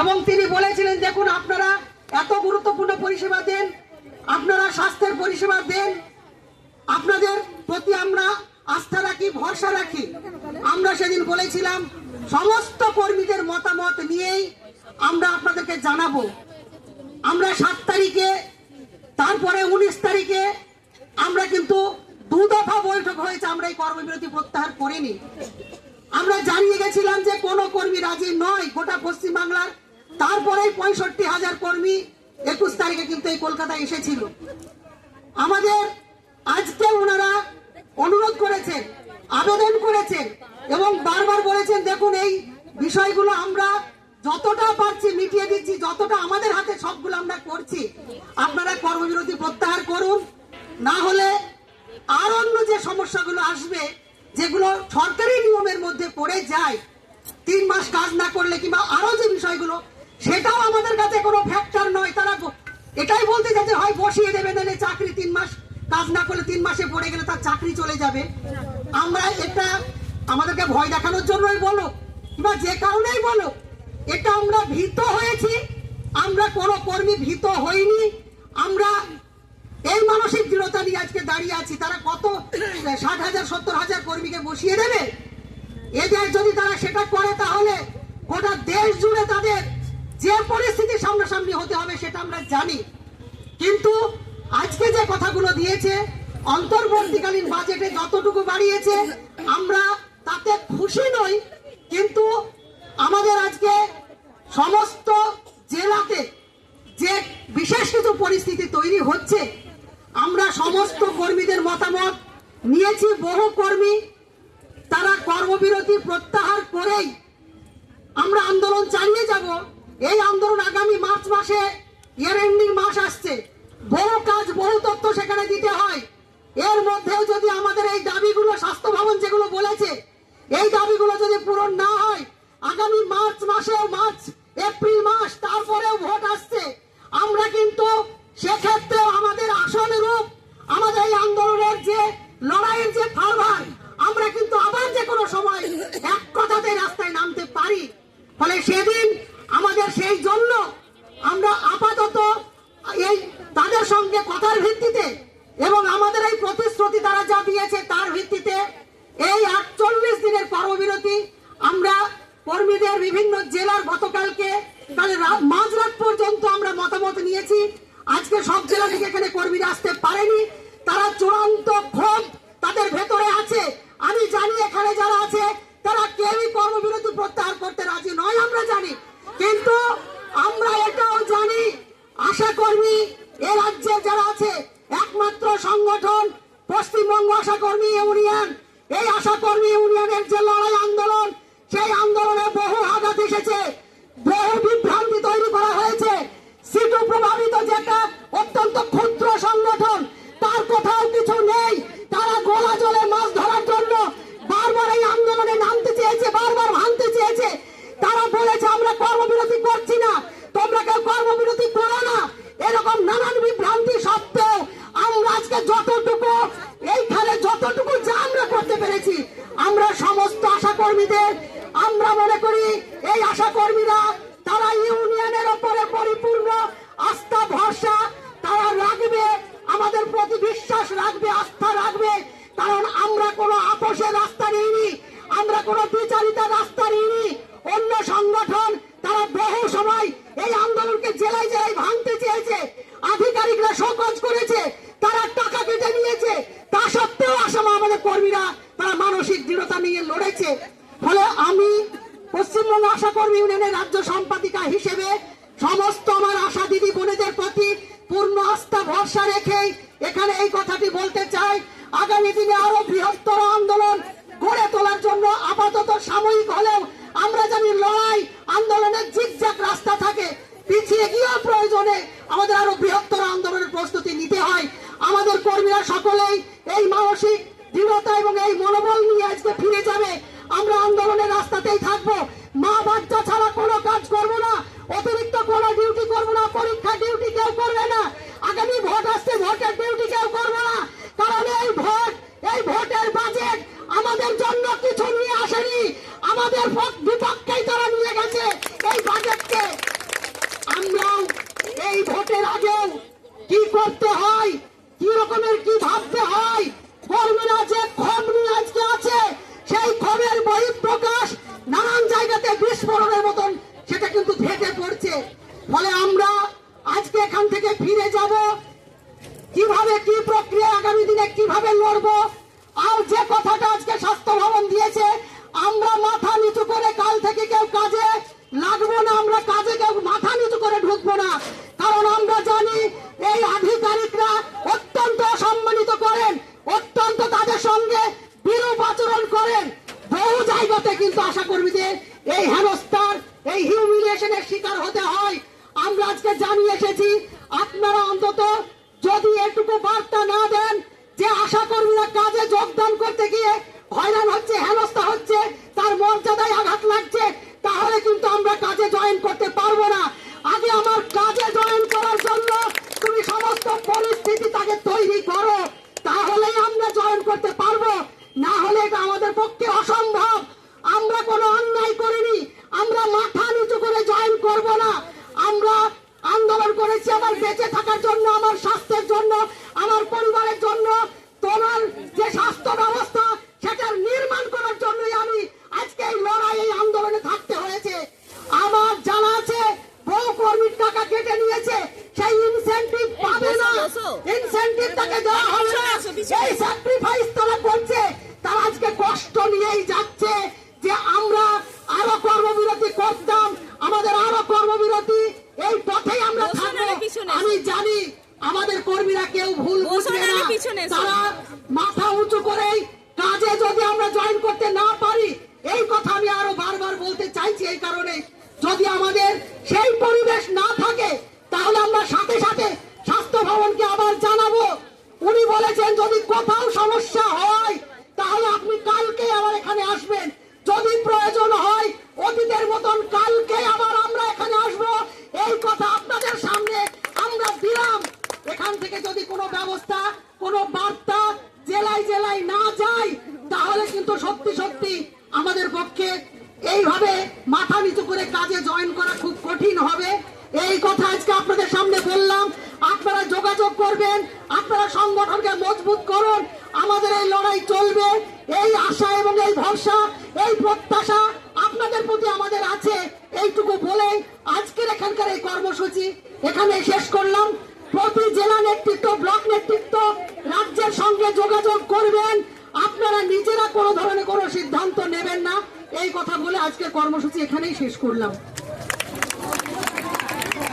এবং তিনি বলেছিলেন দেখুন আপনারা এত গুরুত্বপূর্ণ পরিষেবা দেন, আপনারা স্বাস্থ্যের পরিষেবা দেন, আপনাদের প্রতি আমরা আস্থা রাখি, ভরসা রাখি। আমরা সেদিন বলেছিলাম সমস্ত কর্মীদের মতামত নিয়েই আমরা আপনাদেরকে জানাবো। আমরা 7 তারিখে, তারপরে 19 তারিখে আমরা কিন্তু 2 দফা বৈঠক হয়েছে, আমরা এই কর্মবিরতি প্রত্যাহার করিনি। আমরা জানিয়ে গেছিলাম যে কোনো কর্মী রাজি নয় গোটা পশ্চিমবাংলার। তারপরেই 65,000 কর্মী 21 তারিখে কিন্তু এই কলকাতায় এসেছিল। আমাদের আজকে ওনারা অনুরোধ করেছেন, আবেদন করেছেন এবং বারবার বলেছেন দেখুন এই বিষয়গুলো আমরা যতটা পারছি মিটিয়ে দিচ্ছি, যতটা আমাদের হাতে সবগুলো আমরা করছি। আপনারা কর্মবিরতি প্রত্যাহার করুন, না হলে আর অন্য যে সমস্যাগুলো আসবে যেগুলো সরকারি নিয়মের মধ্যে পড়ে যায়, 3 মাস কাজ না করলে কিংবা আরো যে বিষয়গুলো, সেটাও আমাদের কাছে কোনো ফ্যাক্টর নয়। তারা এটাই বলতে চাচ্ছে হয় বসিয়ে দেবে, নাহলে চাকরি 3 মাস কাজ না করলে 3 মাসে পড়ে গেলে তার চাকরি চলে যাবে। আমরা এটা আমাদেরকে ভয় দেখানোর জন্যই বলো কিংবা যে কারণেই বলো, এটা আমরা ভীত হয়েছি। আমরা কোনো কর্মী ভীত হইনি। আমরা এই মানসিক দৃঢ়তা নিয়ে আজকে দাঁড়িয়ে আছি। তারা কত 60,000 70,000 কর্মীকে বসিয়ে দেবে? এদের যদি তারা সেটা করে তাহলে গোটা দেশ জুড়ে তাদের যে পরিস্থিতি সামনাসামনি হতে হবে সেটা আমরা জানি। কিন্তু আজকে যে কথাগুলো দিয়েছে, অন্তর্বর্তীকালীন বাজেটে যতটুকু বাড়িয়েছে আমরা তাতে খুশি নই। কিন্তু আমাদের আজকে সমস্ত জেলাতে যে বিশেষ কিছু পরিস্থিতি তৈরি হচ্ছে, আমরা সমস্ত কর্মীদের মতামত নিয়েছি। বহু কর্মী তারা কর্মবিরতি প্রত্যাহার করেই আমরা আন্দোলন চালিয়ে যাব। এই আন্দোলন আগামী মার্চ মাসে, ইয়ার এন্ডিং মাস আসছে, বহু কাজ বহু তথ্য সেখানে দিতে হয়। এর মধ্যেও যদি আমাদের এই দাবিগুলো, স্বাস্থ্য ভবন যেগুলো বলেছে, এই দাবিগুলো যদি পূরণ না হয়, আগামী মার্চ মাসেও, মার্চ এপ্রিল মাস, তারপরেও ভোট আসছে, আমরা কিন্তু সেক্ষেত্রে আমাদের আসল রূপ, আমাদের এই আন্দোলনের যে লড়াইয়ের যে ফারভার, আমরা কিন্তু আবার যে কোনো সময় এক কথাতে রাস্তায় নামতে পারি। ফলে সেদিন আমাদের সেই জন্য আমরা আপাতত এই তাদের সঙ্গে কথার ভিত্তিতে এবং আমাদের এই প্রতিশ্রুতি তারা যা দিয়েছে তার ভিত্তিতে এই 48 দিনের কর্মবিরতি আমরা কর্মীদের বিভিন্ন জেলার গতকালকে তাহলে মাঝরাত পর্যন্ত আমরা মতামত নিয়েছি। আজকে সব জেলা থেকে এখানে কর্মীরা আসতে পারেনি। তারা চূড়ান্ত ক্ষোভ তাদের ভেতরে আছে। আমি জানি এখানে যারা আছে তারা কেউই কর্মবিরতি প্রত্যাহার করতে রাজি নয়, আমরা জানি। কিন্তু আমরা এটাও জানি আশা কর্মী এ রাজ্যে যারা আছে, একমাত্র সংগঠন পশ্চিমবঙ্গ আশা কর্মী ইউনিয়ন। এই আশা কর্মী ইউনিয়নের যে লড়াই আন্দোলন, সেই আন্দোলনে বহু আঘাত এসেছে, বহু বিভ্রান্তি তৈরি করা হয়েছে। সিটু প্রভাবিত যেটা অত্যন্ত ক্ষুদ্র সংগঠন, তার কোথাও কিছু নেই। তারা গোলা জলে মাছ ধরার জন্য বারবার এই আন্দোলনে নামতে চেয়েছে, বারবার ভাঙতে চেয়েছে। তারা বলেছে আমরা কর্মবিরতি করছি না, তোমরা কেউ কর্মবিরতি করো না। এরকম নানান বিভ্রান্তি সত্ত্বেও আমরা আজকে যতটুকু এইখানে যতটুকু যা আমরা করতে পেরেছি, আমরা সমস্ত আশা কর্মীদের, আমরা মনে করি এই আশা কর্মীরা তারা ইউনিয়নের উপরে পরিপূর্ণ আস্থা ভরসা তারা রাখবে, আমাদের প্রতি বিশ্বাস রাখবে, আস্থা রাখবে। কারণ আমরা কোনো আপোষের রাস্তা নিইনি, আমরা কোনো বিচারিতার রাস্তা নিইনি। অন্য সংগঠন তারা বহু সময় এই আন্দোলনকে জেলায় জেলায় ভাঙতে চেয়েছে, আধিকারিকরা শোকজ করেছে, তারা টাকা কেটে নিয়েছে। তা সত্ত্বেও আসাম আমাদের কর্মীরা তারা মানসিক দৃঢ়তা নিয়ে লড়েছে। ফলে আমি পশ্চিমবঙ্গ আশা কর্মী ইউনিয়নের রাজ্য সম্পাদিকা হিসেবে সমস্ত আমার আশা দিদি বোনেদের প্রতি পূর্ণ আস্থা ভরসা রেখেই এখানে এই কথাটি বলতে চাই, আগামী দিনে আরো বৃহত্তর আন্দোলন গড়ে তোলার জন্য আপাতত সাময়িক হলেও আমরা জানি লড়াই আন্দোলনের জিগজ্যাগ রাস্তা থাকে, পিছিয়ে গিয়েও প্রয়োজনে আমাদের আরো বৃহত্তর আন্দোলনের প্রস্তুতি নিতে হয়। আমাদের কর্মীরা সকলেই এই মানসিক দৃঢ়তা এবং এই মনোবল নিয়ে আজকে ফিরে যাবে। আমরা আন্দোলনের রাস্তাতেই থাকবো, মা বাচ্চা ছাড়া কোনো কাজ করবো না, অতিরিক্ত কোনো ডিউটি করবো না, পরীক্ষা ডিউটি কেউ করবে না, আগামী ভোট আসছে ভোটের ডিউটি কেউ করবো না। কারণ এই ভোটের বাজেট আমাদের জন্য কিছু নিয়ে আসেনি, আমাদের বিপক্ষেই তারা নিয়ে গেছে এই বাজেটকে। করতে হয়, কি রকমের কি ভাবতে হয়। কর্মীরা যে ক্ষোভ নিয়ে আজকে আছে, সেই ক্ষোভের বহিঃপ্রকাশ নানান জায়গাতে বিস্ফোরণের মতন সেটা কিন্তু ঘটে পড়ছে। ফলে আমরা আজকে এখান থেকে ফিরে যাব, কিভাবে কি প্রক্রিয়া আগামী দিনে কিভাবে লড়বো। আর যে কথাটা আজকে স্বাস্থ্য ভবন দিয়েছে, আমরা মাথা নিচু করে কাল থেকে কেউ কাজে লাগবো না, আমরা কাজে কেউ মাথা নিচু করে ঢুকবো না। কারণ আমরা জানি এই আধিকারিকরা অত্যন্ত অসম্মানিত করেন, অত্যন্ত তাদের সঙ্গে বিরূপ আচরণ করেন। বহু জায়গাতে কিন্তু আশা কর্মীদের এই হেনস্থার, এই হিউমিলিয়েশনের শিকার হতে হয়। আমরা আজকে জানিয়ে এসেছি, আপনারা অন্তত যদি এটুকু বার্তা না দেন যে আশা কর্মীরা কাজে যোগদান করতে গিয়ে হয়রান হচ্ছে, হেনস্থা হচ্ছে, তার মর্যাদায় আঘাত লাগছে, তাহলে কিন্তু আমরা কাজে জয়েন করতে পারবো না। আগে আমার কাজে জয়েন করার জন্য তুমি সমস্ত পরিস্থিতি তাকে তৈরি করো, তাহলেই আমরা জয়েন করতে পারবো। না হলে এটা আমাদের পক্ষে অসম্ভব। আমরা কোনো অন্যায় করিনি, আমরা মাথা নিচু করে জয়েন করব না। আমরা আন্দোলন করেছি আমার বেঁচে থাকার জন্য, আমার স্বাস্থ্যের জন্য, আমার পরিবারের জন্য। তোমার যে স্বাস্থ্য ব্যবস্থা সেটার নির্মাণ করার জন্যই আমি আজকে এই লড়াই, এই আন্দোলনে থাকতে হয়েছে। আমার জানা আছে বহু কর্মীর টাকা কেটে নিয়েছে, সেই ইনসেনটিভ পাবে না, ইনসেনটিভ তাকে দেওয়া হবে না। এই স্যাক্রিফাইস তারা করছে, তারা আজকে কষ্ট নিয়েই যাচ্ছে যে আমরা আরো কর্মবিরতি করতাম, আমাদের আরো কর্মবিরতি, এই পথেই আমরা থাকবো। আমি জানি আমাদের কর্মীরা কেউ ভুল বুঝবে না, তারা মাথা উঁচু করেই কাজে যদি আমরা জয়েন করতে না পারি, এই কথা আমি আরো বারবার বলতে চাইছি। এই কারণে যদি আমাদের সেই পরিবেশ না থাকে, তাহলে আমরা সাথে সাথে স্বাস্থ্য ভবনকে আবার জানাবো। উনি বলেছেন যদি কোথাও সমস্যা হয় তাহলে আপনি কালকে আবার এখানে আসবেন, যদি প্রয়োজন হয় অতীতের মতন কালকে আবার আমরা এখানে আসবো। এই কথা আপনাদের সামনে আমরা দিলাম। এখান থেকে যদি কোনো ব্যবস্থা, কোনো বার্তা জেলায় জেলায় না যায়, তাহলে কিন্তু সত্যি সত্যি আমাদের পক্ষে এইভাবে মাথা নিচু করে কাজে জয়েন করা খুব কঠিন হবে। এই কথা আজকে আপনাদের সামনে বললাম। আপনারা যোগাযোগ করবেন, আপনারা সংগঠনকে মজবুত করুন, আমাদের এই লড়াই চলবে। এই আশা এবং এই ভরসা, এই প্রত্যাশা আপনাদের প্রতি আমাদের আছে। এইটুকু বলে আজকের এখানকার এই কর্মসূচি এখানে শেষ করলাম। প্রতি জেলা নেতৃত্ব, ব্লক নেতৃত্ব রাজ্যের সঙ্গে যোগাযোগ করবেন, আপনারা নিজেরা কোনো ধরনের কোনো সিদ্ধান্ত নেবেন না। এই কথা বলে আজকের কর্মসূচি এখানেই শেষ করলাম।